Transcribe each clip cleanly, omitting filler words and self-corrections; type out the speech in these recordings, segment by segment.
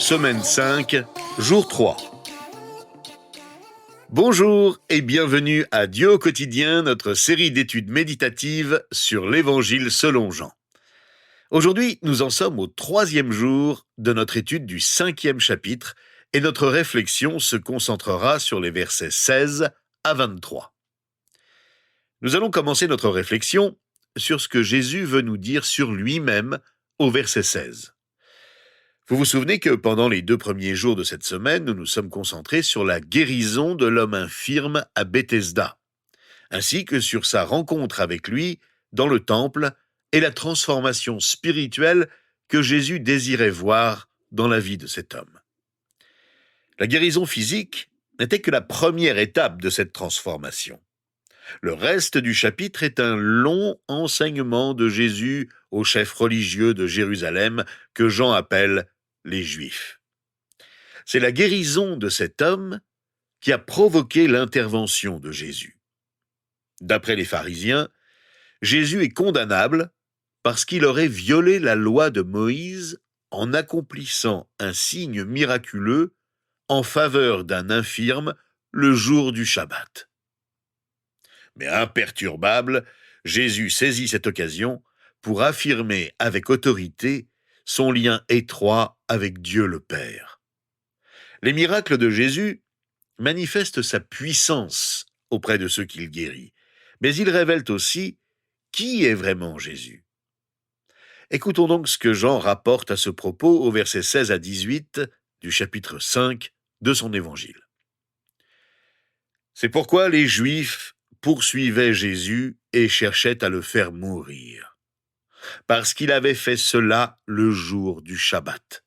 semaine 5, jour 3. Bonjour et bienvenue à Dieu au quotidien, notre série d'études méditatives sur l'Évangile selon Jean. Aujourd'hui, nous en sommes au 3e jour de notre étude du 5e chapitre et notre réflexion se concentrera sur les versets 16 à 23. Nous allons commencer notre réflexion sur ce que Jésus veut nous dire sur lui-même au verset 16. Vous vous souvenez que pendant les 2 premiers jours de cette semaine, nous nous sommes concentrés sur la guérison de l'homme infirme à Bethesda, ainsi que sur sa rencontre avec lui dans le temple et la transformation spirituelle que Jésus désirait voir dans la vie de cet homme. La guérison physique n'était que la première étape de cette transformation. Le reste du chapitre est un long enseignement de Jésus aux chefs religieux de Jérusalem que Jean appelle les Juifs. C'est la guérison de cet homme qui a provoqué l'intervention de Jésus. D'après les pharisiens, Jésus est condamnable parce qu'il aurait violé la loi de Moïse en accomplissant un signe miraculeux en faveur d'un infirme le jour du Shabbat. Mais imperturbable, Jésus saisit cette occasion pour affirmer avec autorité son lien étroit avec Dieu le Père. Les miracles de Jésus manifestent sa puissance auprès de ceux qu'il guérit, mais ils révèlent aussi qui est vraiment Jésus. Écoutons donc ce que Jean rapporte à ce propos au verset 16 à 18 du chapitre 5 de son évangile. C'est pourquoi les Juifs poursuivaient Jésus et cherchaient à le faire mourir, parce qu'il avait fait cela le jour du Shabbat.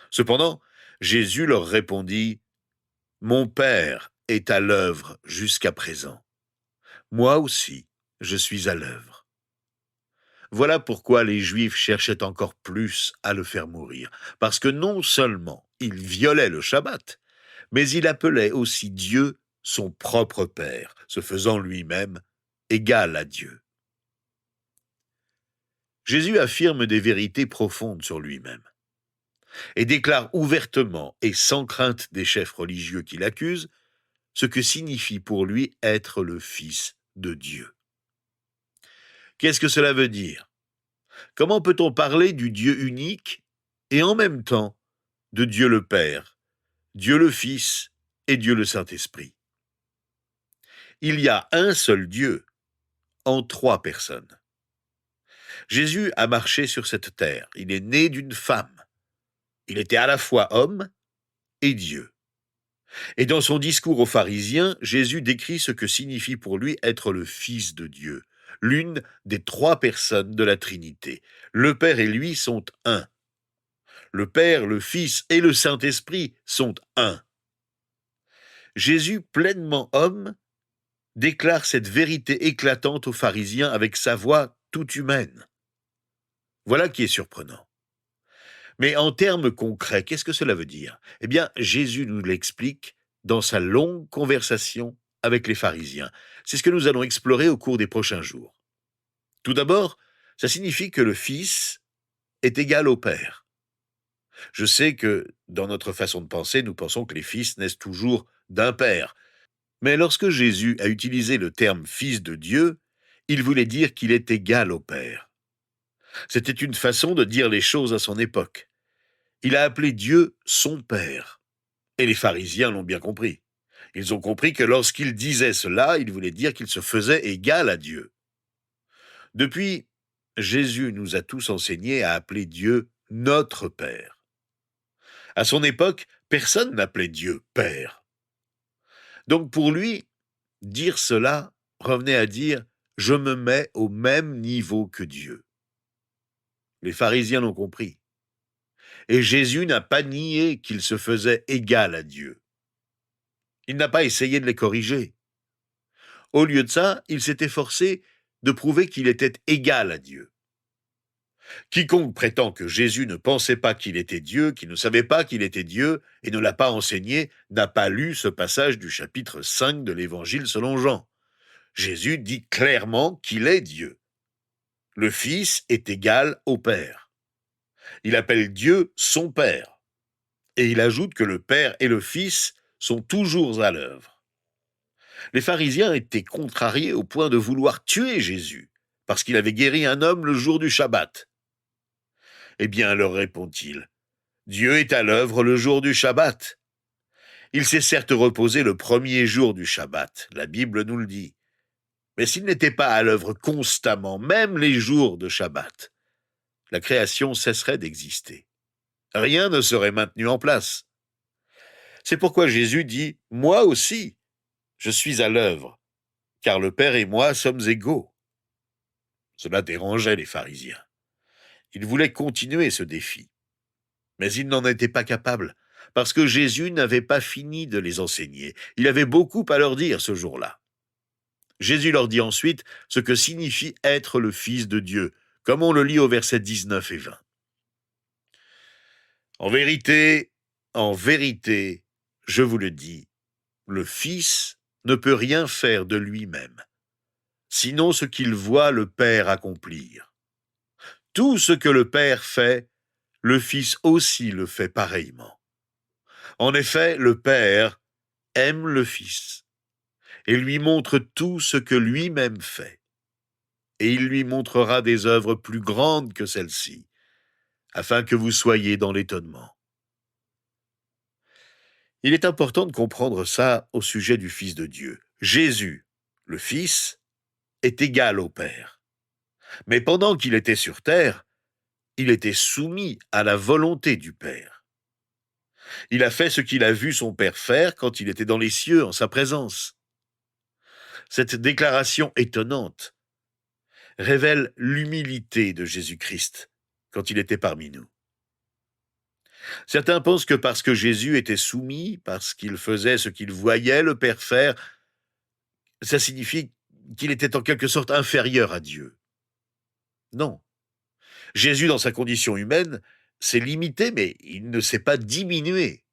Cependant, Jésus leur répondit : « Mon Père est à l'œuvre jusqu'à présent. Moi aussi, je suis à l'œuvre. » Voilà pourquoi les Juifs cherchaient encore plus à le faire mourir, parce que non seulement il violait le Shabbat, mais il appelait aussi Dieu son propre Père, se faisant lui-même égal à Dieu. Jésus affirme des vérités profondes sur lui-même et déclare ouvertement et sans crainte des chefs religieux qui l'accusent ce que signifie pour lui être le Fils de Dieu. Qu'est-ce que cela veut dire ? Comment peut-on parler du Dieu unique et en même temps de Dieu le Père, Dieu le Fils et Dieu le Saint-Esprit ? Il y a un seul Dieu en 3 personnes. Jésus a marché sur cette terre. Il est né d'une femme. Il était à la fois homme et Dieu. Et dans son discours aux pharisiens, Jésus décrit ce que signifie pour lui être le Fils de Dieu, l'une des 3 personnes de la Trinité. Le Père et lui sont un. Le Père, le Fils et le Saint-Esprit sont un. Jésus, pleinement homme, déclare cette vérité éclatante aux pharisiens avec sa voix toute humaine. Voilà qui est surprenant. Mais en termes concrets, qu'est-ce que cela veut dire ? Eh bien, Jésus nous l'explique dans sa longue conversation avec les pharisiens. C'est ce que nous allons explorer au cours des prochains jours. Tout d'abord, ça signifie que le Fils est égal au Père. Je sais que, dans notre façon de penser, nous pensons que les fils naissent toujours d'un père. Mais lorsque Jésus a utilisé le terme « Fils de Dieu », il voulait dire qu'il est égal au Père. C'était une façon de dire les choses à son époque. Il a appelé Dieu son Père. Et les pharisiens l'ont bien compris. Ils ont compris que lorsqu'il disait cela, il voulait dire qu'il se faisait égal à Dieu. Depuis, Jésus nous a tous enseigné à appeler Dieu notre Père. À son époque, personne n'appelait Dieu Père. Donc pour lui, dire cela revenait à dire « je me mets au même niveau que Dieu ». Les pharisiens l'ont compris. Et Jésus n'a pas nié qu'il se faisait égal à Dieu. Il n'a pas essayé de les corriger. Au lieu de ça, il s'est efforcé de prouver qu'il était égal à Dieu. Quiconque prétend que Jésus ne pensait pas qu'il était Dieu, qu'il ne savait pas qu'il était Dieu et ne l'a pas enseigné, n'a pas lu ce passage du chapitre 5 de l'Évangile selon Jean. Jésus dit clairement qu'il est Dieu. Le Fils est égal au Père. Il appelle Dieu son Père. Et il ajoute que le Père et le Fils sont toujours à l'œuvre. Les pharisiens étaient contrariés au point de vouloir tuer Jésus, parce qu'il avait guéri un homme le jour du Shabbat. Eh bien, leur répond-il, Dieu est à l'œuvre le jour du Shabbat. Il s'est certes reposé le premier jour du Shabbat, la Bible nous le dit. Mais s'il n'était pas à l'œuvre constamment, même les jours de Shabbat, la création cesserait d'exister. Rien ne serait maintenu en place. C'est pourquoi Jésus dit « Moi aussi, je suis à l'œuvre, car le Père et moi sommes égaux. » Cela dérangeait les pharisiens. Ils voulaient continuer ce défi. Mais ils n'en étaient pas capables, parce que Jésus n'avait pas fini de les enseigner. Il avait beaucoup à leur dire ce jour-là. Jésus leur dit ensuite ce que signifie être le Fils de Dieu, comme on le lit au verset 19 et 20. En vérité, je vous le dis, le Fils ne peut rien faire de lui-même, sinon ce qu'il voit le Père accomplir. Tout ce que le Père fait, le Fils aussi le fait pareillement. En effet, le Père aime le Fils et lui montre tout ce que lui-même fait. Et il lui montrera des œuvres plus grandes que celles-ci, afin que vous soyez dans l'étonnement. Il est important de comprendre ça au sujet du Fils de Dieu. Jésus, le Fils, est égal au Père. Mais pendant qu'il était sur terre, il était soumis à la volonté du Père. Il a fait ce qu'il a vu son Père faire quand il était dans les cieux en sa présence. Cette déclaration étonnante révèle l'humilité de Jésus-Christ quand il était parmi nous. Certains pensent que parce que Jésus était soumis, parce qu'il faisait ce qu'il voyait le Père faire, ça signifie qu'il était en quelque sorte inférieur à Dieu. Non. Jésus, dans sa condition humaine, s'est limité, mais il ne s'est pas diminué.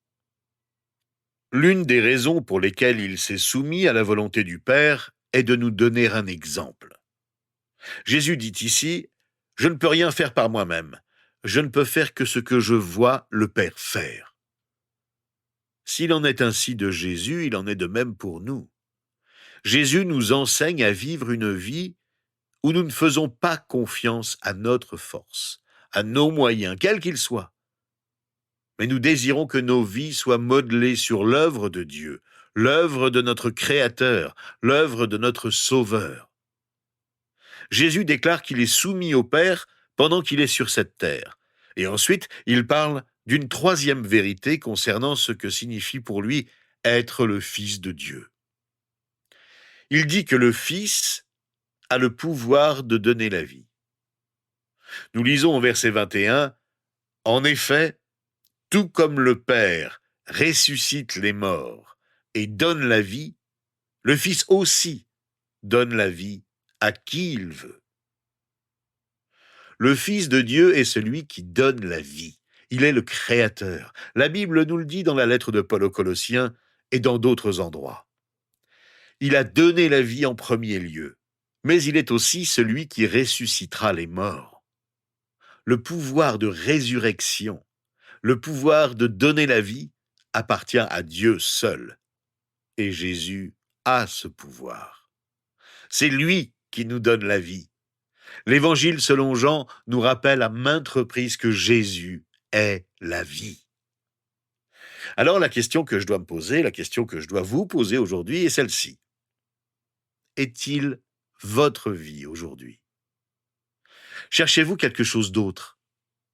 L'une des raisons pour lesquelles il s'est soumis à la volonté du Père est de nous donner un exemple. Jésus dit ici, « Je ne peux rien faire par moi-même. Je ne peux faire que ce que je vois le Père faire. » S'il en est ainsi de Jésus, il en est de même pour nous. Jésus nous enseigne à vivre une vie où nous ne faisons pas confiance à notre force, à nos moyens, quels qu'ils soient. Mais nous désirons que nos vies soient modelées sur l'œuvre de Dieu, l'œuvre de notre Créateur, l'œuvre de notre Sauveur. Jésus déclare qu'il est soumis au Père pendant qu'il est sur cette terre. Et ensuite, il parle d'une troisième vérité concernant ce que signifie pour lui être le Fils de Dieu. Il dit que le Fils a le pouvoir de donner la vie. Nous lisons au verset 21, « En effet, tout comme le Père ressuscite les morts et donne la vie, le Fils aussi donne la vie à qui il veut. » Le Fils de Dieu est celui qui donne la vie. Il est le Créateur. La Bible nous le dit dans la lettre de Paul aux Colossiens et dans d'autres endroits. Il a donné la vie en premier lieu, mais il est aussi celui qui ressuscitera les morts. Le pouvoir de résurrection, le pouvoir de donner la vie appartient à Dieu seul. Et Jésus a ce pouvoir. C'est lui qui nous donne la vie. L'Évangile selon Jean nous rappelle à maintes reprises que Jésus est la vie. Alors la question que je dois me poser, la question que je dois vous poser aujourd'hui est celle-ci. Est-il votre vie aujourd'hui? Cherchez-vous quelque chose d'autre,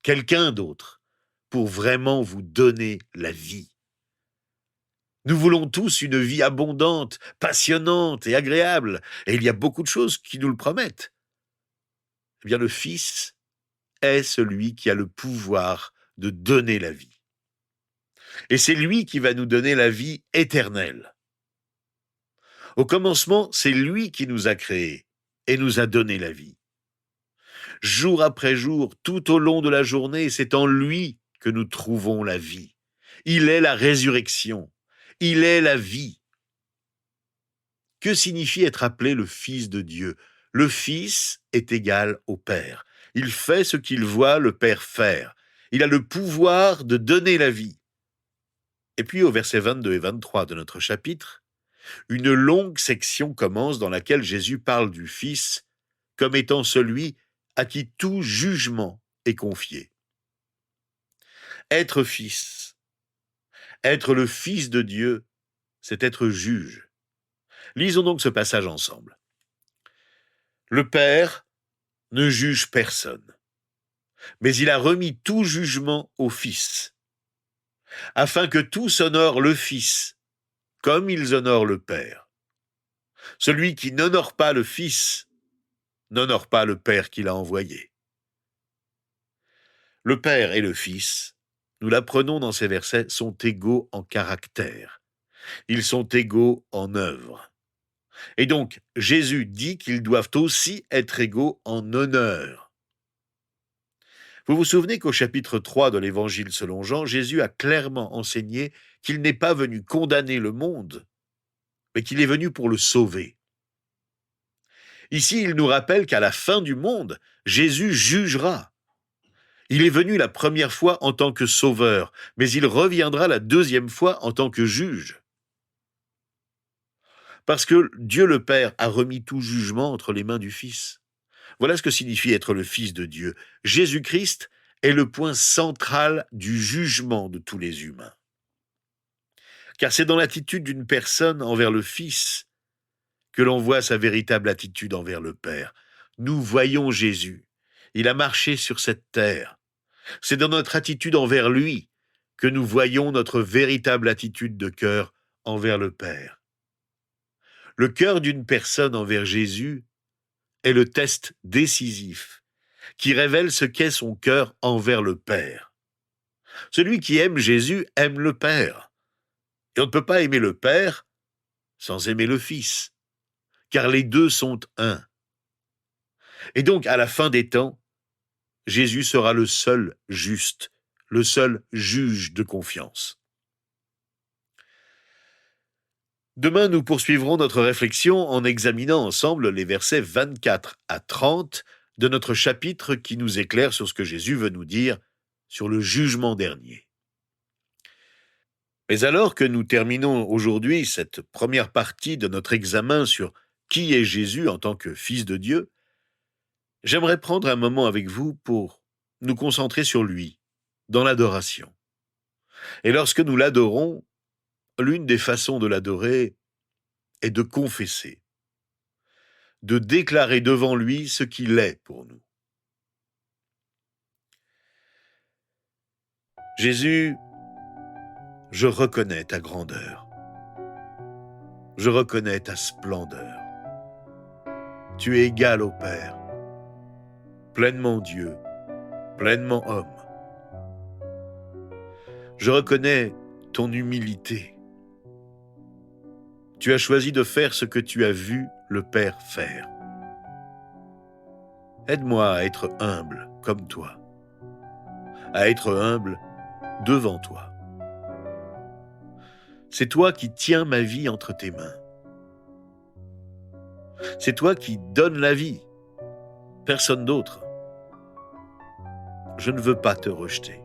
quelqu'un d'autre, pour vraiment vous donner la vie? Nous voulons tous une vie abondante, passionnante et agréable, et il y a beaucoup de choses qui nous le promettent. Eh bien, le Fils est celui qui a le pouvoir de donner la vie. Et c'est lui qui va nous donner la vie éternelle. Au commencement, c'est lui qui nous a créés et nous a donné la vie. Jour après jour, tout au long de la journée, c'est en lui que nous trouvons la vie. Il est la résurrection. Il est la vie. Que signifie être appelé le Fils de Dieu? Le Fils est égal au Père. Il fait ce qu'il voit le Père faire. Il a le pouvoir de donner la vie. Et puis au verset 22 et 23 de notre chapitre, une longue section commence dans laquelle Jésus parle du Fils comme étant celui à qui tout jugement est confié. Être fils, être le Fils de Dieu, c'est être juge. Lisons donc ce passage ensemble. Le Père ne juge personne, mais il a remis tout jugement au Fils, afin que tous honorent le Fils, comme ils honorent le Père. Celui qui n'honore pas le Fils n'honore pas le Père qui l'a envoyé. Le Père et le Fils, nous l'apprenons dans ces versets, sont égaux en caractère. Ils sont égaux en œuvre. Et donc, Jésus dit qu'ils doivent aussi être égaux en honneur. Vous vous souvenez qu'au chapitre 3 de l'Évangile selon Jean, Jésus a clairement enseigné qu'il n'est pas venu condamner le monde, mais qu'il est venu pour le sauver. Ici, il nous rappelle qu'à la fin du monde, Jésus jugera. Il est venu la première fois en tant que sauveur, mais il reviendra la deuxième fois en tant que juge. Parce que Dieu le Père a remis tout jugement entre les mains du Fils. Voilà ce que signifie être le Fils de Dieu. Jésus-Christ est le point central du jugement de tous les humains. Car c'est dans l'attitude d'une personne envers le Fils que l'on voit sa véritable attitude envers le Père. Nous voyons Jésus. Il a marché sur cette terre. C'est dans notre attitude envers lui que nous voyons notre véritable attitude de cœur envers le Père. Le cœur d'une personne envers Jésus est le test décisif qui révèle ce qu'est son cœur envers le Père. Celui qui aime Jésus aime le Père. Et on ne peut pas aimer le Père sans aimer le Fils, car les deux sont un. Et donc, à la fin des temps, Jésus sera le seul juste, le seul juge de confiance. Demain, nous poursuivrons notre réflexion en examinant ensemble les versets 24 à 30 de notre chapitre qui nous éclaire sur ce que Jésus veut nous dire sur le jugement dernier. Mais alors que nous terminons aujourd'hui cette première partie de notre examen sur qui est Jésus en tant que Fils de Dieu, j'aimerais prendre un moment avec vous pour nous concentrer sur lui, dans l'adoration. Et lorsque nous l'adorons, l'une des façons de l'adorer est de confesser, de déclarer devant lui ce qu'il est pour nous. Jésus, je reconnais ta grandeur. Je reconnais ta splendeur. Tu es égal au Père, pleinement Dieu, pleinement homme. Je reconnais ton humilité. Tu as choisi de faire ce que tu as vu le Père faire. Aide-moi à être humble comme toi, à être humble devant toi. C'est toi qui tiens ma vie entre tes mains. C'est toi qui donnes la vie, personne d'autre. Je ne veux pas te rejeter.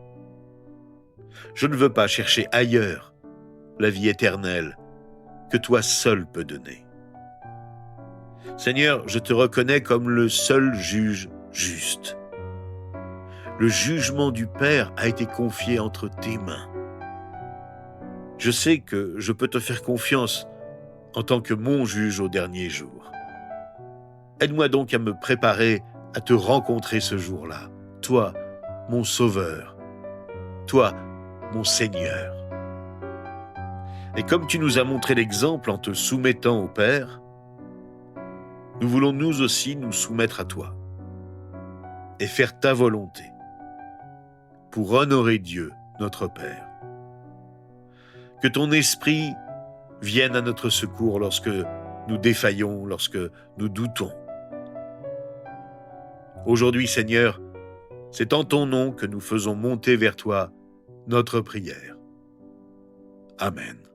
Je ne veux pas chercher ailleurs la vie éternelle que toi seul peux donner. Seigneur, je te reconnais comme le seul juge juste. Le jugement du Père a été confié entre tes mains. Je sais que je peux te faire confiance en tant que mon juge au dernier jour. Aide-moi donc à me préparer à te rencontrer ce jour-là. Toi, mon Sauveur. Toi, mon Seigneur. Et comme tu nous as montré l'exemple en te soumettant au Père, nous voulons nous aussi nous soumettre à toi et faire ta volonté pour honorer Dieu, notre Père. Que ton esprit vienne à notre secours lorsque nous défaillons, lorsque nous doutons. Aujourd'hui, Seigneur, c'est en ton nom que nous faisons monter vers toi notre prière. Amen.